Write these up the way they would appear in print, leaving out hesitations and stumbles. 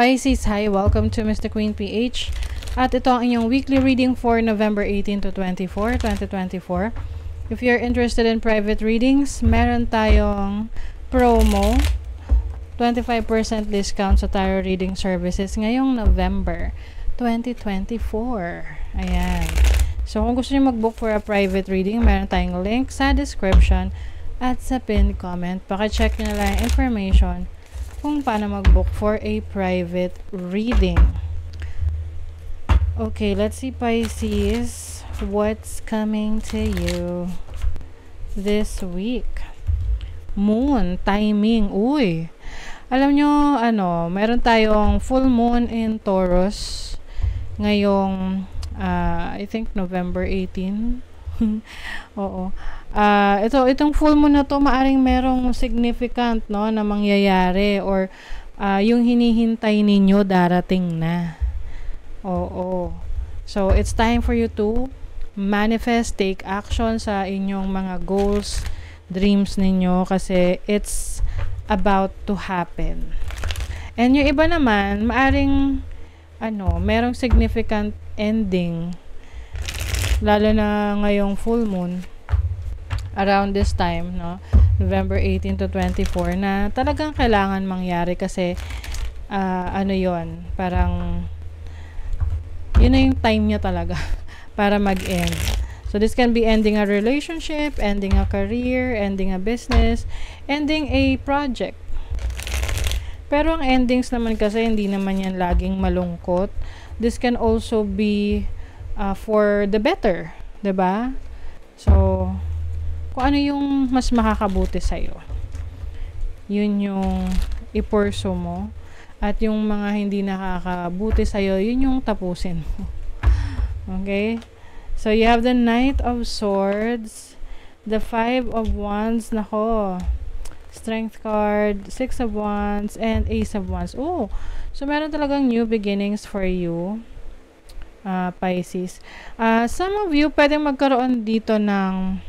Pisces, hi! Welcome to Mr. Queen PH. At ito ang inyong weekly reading for November 18 to 24, 2024. If you're interested in private readings, meron tayong promo, 25% discount sa tarot reading services ngayong November 2024. Ayan. So, kung gusto niyo mag-book for a private reading, meron tayong link sa description at sa pinned comment. Paki-check nyo na lang information kung paano mag-book for a private reading. Okay, let's see, Pisces, what's coming to you this week. Moon, timing, uy. Alam nyo, meron tayong full moon in Taurus ngayong, I think, November 18. Oo. Itong full moon na to, maaring merong significant, no, na mangyayari or yung hinihintay ninyo darating na. Oo. So, it's time for you to manifest, take action sa inyong mga goals, dreams ninyo kasi it's about to happen. And yung iba naman, maaring merong significant ending lalo na ngayong full moon around this time, no, November 18 to 24, na talagang kailangan mangyari kasi yon, parang yun na yung time niya talaga para mag-end. So this can be ending a relationship, ending a career, ending a business, ending a project. Pero ang endings naman kasi hindi naman yan laging malungkot. This can also be for the better, 'di ba? So kung ano yung mas makakabuti sa'yo, yun yung ipurso mo. At yung mga hindi nakakabuti sa'yo, yun yung tapusin mo. Okay? So, you have the Knight of Swords, the Five of Wands, nako, Strength card, Six of Wands, and Ace of Wands. Oh, so meron talagang new beginnings for you, Pisces. Some of you, pwedeng magkaroon dito ng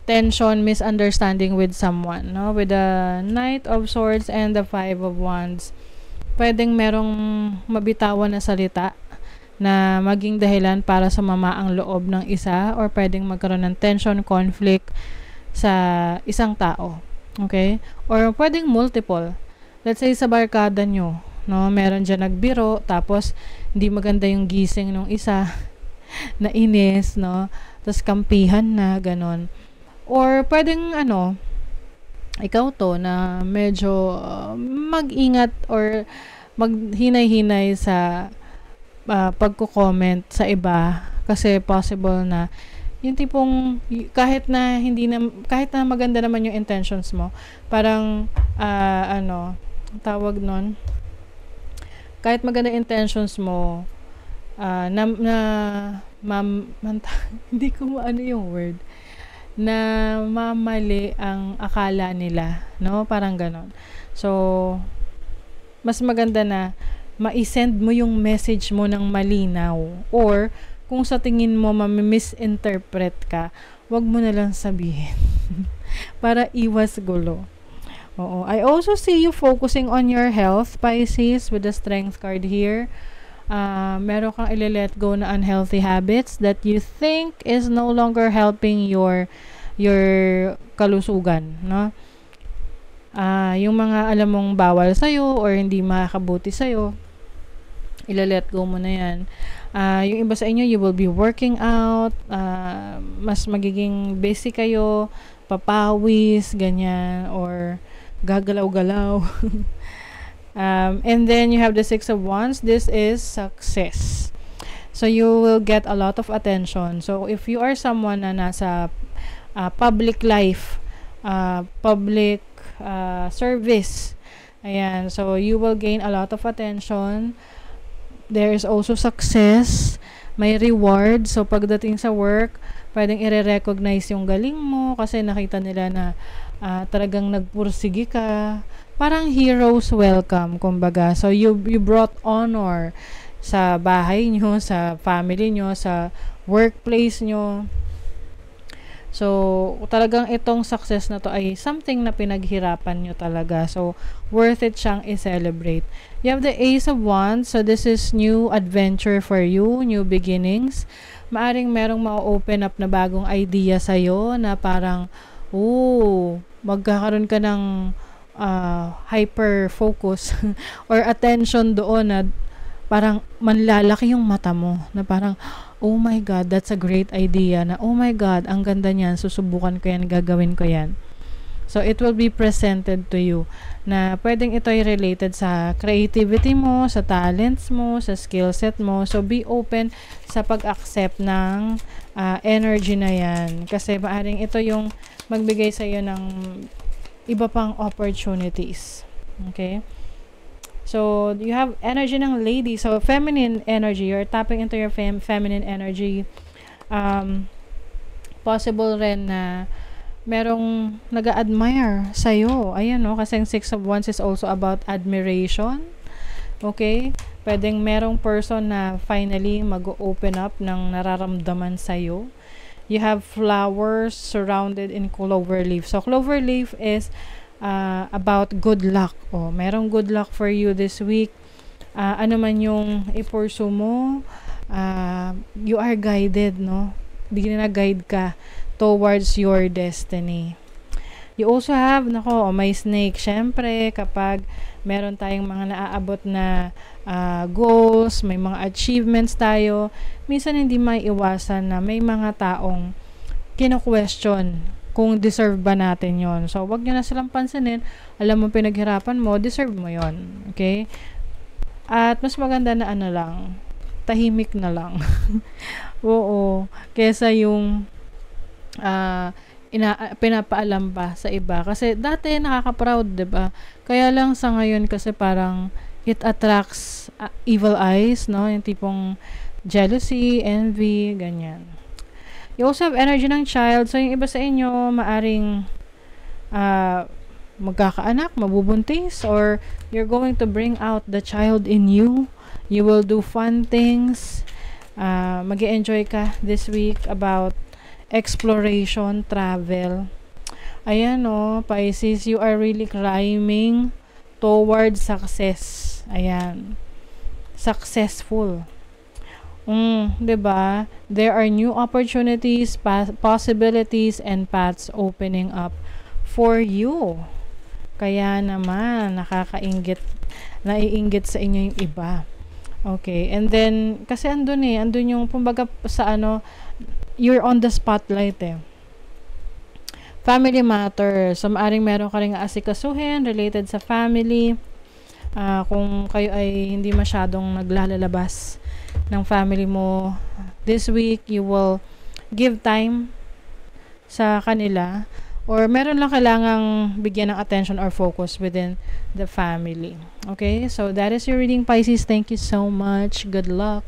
tension, misunderstanding with someone, no? With the Knight of Swords and the Five of Wands, pwedeng merong mabitawan na salita na maging dahilan para sumama ang loob ng isa, or pwedeng magkaroon ng tension, conflict sa isang tao. Okay? Or pwedeng multiple. Let's say sa barkada nyo, no? Meron dyan nagbiro, tapos hindi maganda yung gising ng isa, na inis, no? Tapos kampihan na, ganon. Or pwedeng ikaw to na medyo mag-ingat or maghinay-hinay sa pagko-comment sa iba kasi possible na yung tipong kahit na maganda naman yung intentions mo, parang tawag nun, kahit maganda intentions mo, hindi ko yung word, na mamali ang akala nila, no? Parang ganon. So, mas maganda na ma-send mo yung message mo ng malinaw, or kung sa tingin mo ma-misinterpret ka, wag mo na lang sabihin para iwas gulo. Oo. I also see you focusing on your health, Pisces, with the Strength card here. Meron kang i-let go na unhealthy habits that you think is no longer helping your kalusugan, no? Yung mga alam mong bawal sa'yo or hindi makakabuti sa'yo, i-let go mo na yan. Yung iba sa inyo, you will be working out, mas magiging busy kayo, papawis, ganyan, or gagalaw-galaw. And then you have the Six of Wands. This is success. So you will get a lot of attention. So if you are someone na nasa public life, public service, ayan, so you will gain a lot of attention. There is also success. May reward. So pagdating sa work, pwedeng i-recognize yung galing mo kasi nakita nila na talagang nagpursige ka. Parang heroes welcome, kumbaga. So you brought honor sa bahay nyo, sa family nyo, sa workplace nyo. So, talagang itong success na to ay something na pinaghirapan nyo talaga. So, worth it siyang i-celebrate. You have the Ace of Wands. So, this is new adventure for you, new beginnings. Maaring merong ma-open up na bagong idea sa'yo na parang, magkakaroon ka ng hyper-focus or attention doon na parang manlalaki yung mata mo na parang, oh my God, that's a great idea na, oh my God, ang ganda niyan, susubukan ko yan, gagawin ko yan. So, it will be presented to you na pwedeng ito ay related sa creativity mo, sa talents mo, sa skill set mo. So, be open sa pag-accept ng energy na yan. Kasi maaring ito yung magbigay sa iyo ng iba pang opportunities. Okay? So, you have energy ng lady. So, feminine energy. You're tapping into your feminine energy. Possible rin na merong nag-admire sa'yo. Ayan, no? Kasi ang Six of Wands is also about admiration. Okay? Pwedeng merong person na finally mag-open up ng nararamdaman sa'yo. You have flowers surrounded in clover leaf. So, clover leaf is about good luck. Merong good luck for you this week. Ano man yung i-pursue mo, you are guided, no? Guide ka towards your destiny. You also have, may snake. Syempre, kapag meron tayong mga naaabot na goals, may mga achievements tayo, minsan hindi maiiwasan na may mga taong kino-question kung deserve ba natin yon. So, wag nyo na silang pansinin. Alam mo, pinaghirapan mo, deserve mo yon. Okay? At mas maganda na tahimik na lang. Oo. Kesa yung pinapaalam pa sa iba. Kasi dati nakaka-proud, diba? Kaya lang sa ngayon kasi parang it attracts evil eyes, no? Yung tipong jealousy, envy, ganyan. You also have energy ng child. So, yung iba sa inyo, maaring magkakaanak, mabubuntis, or you're going to bring out the child in you. You will do fun things. Mag-e-enjoy ka this week about exploration, travel. Ayan, Pisces, you are really climbing towards success. Ayan. Successful. Diba? There are new opportunities, possibilities, and paths opening up for you. Kaya naman, naiinggit sa inyo yung iba. Okay, and then, kasi andun yung, kumbaga sa you're on the spotlight Family matters. So, maaring meron ka rin asikasuhin related sa family. Kung kayo ay hindi masyadong naglalabas ng family mo, this week, you will give time sa kanila, or meron lang kailangang bigyan ng attention or focus within the family. Okay? So, that is your reading, Pisces. Thank you so much. Good luck.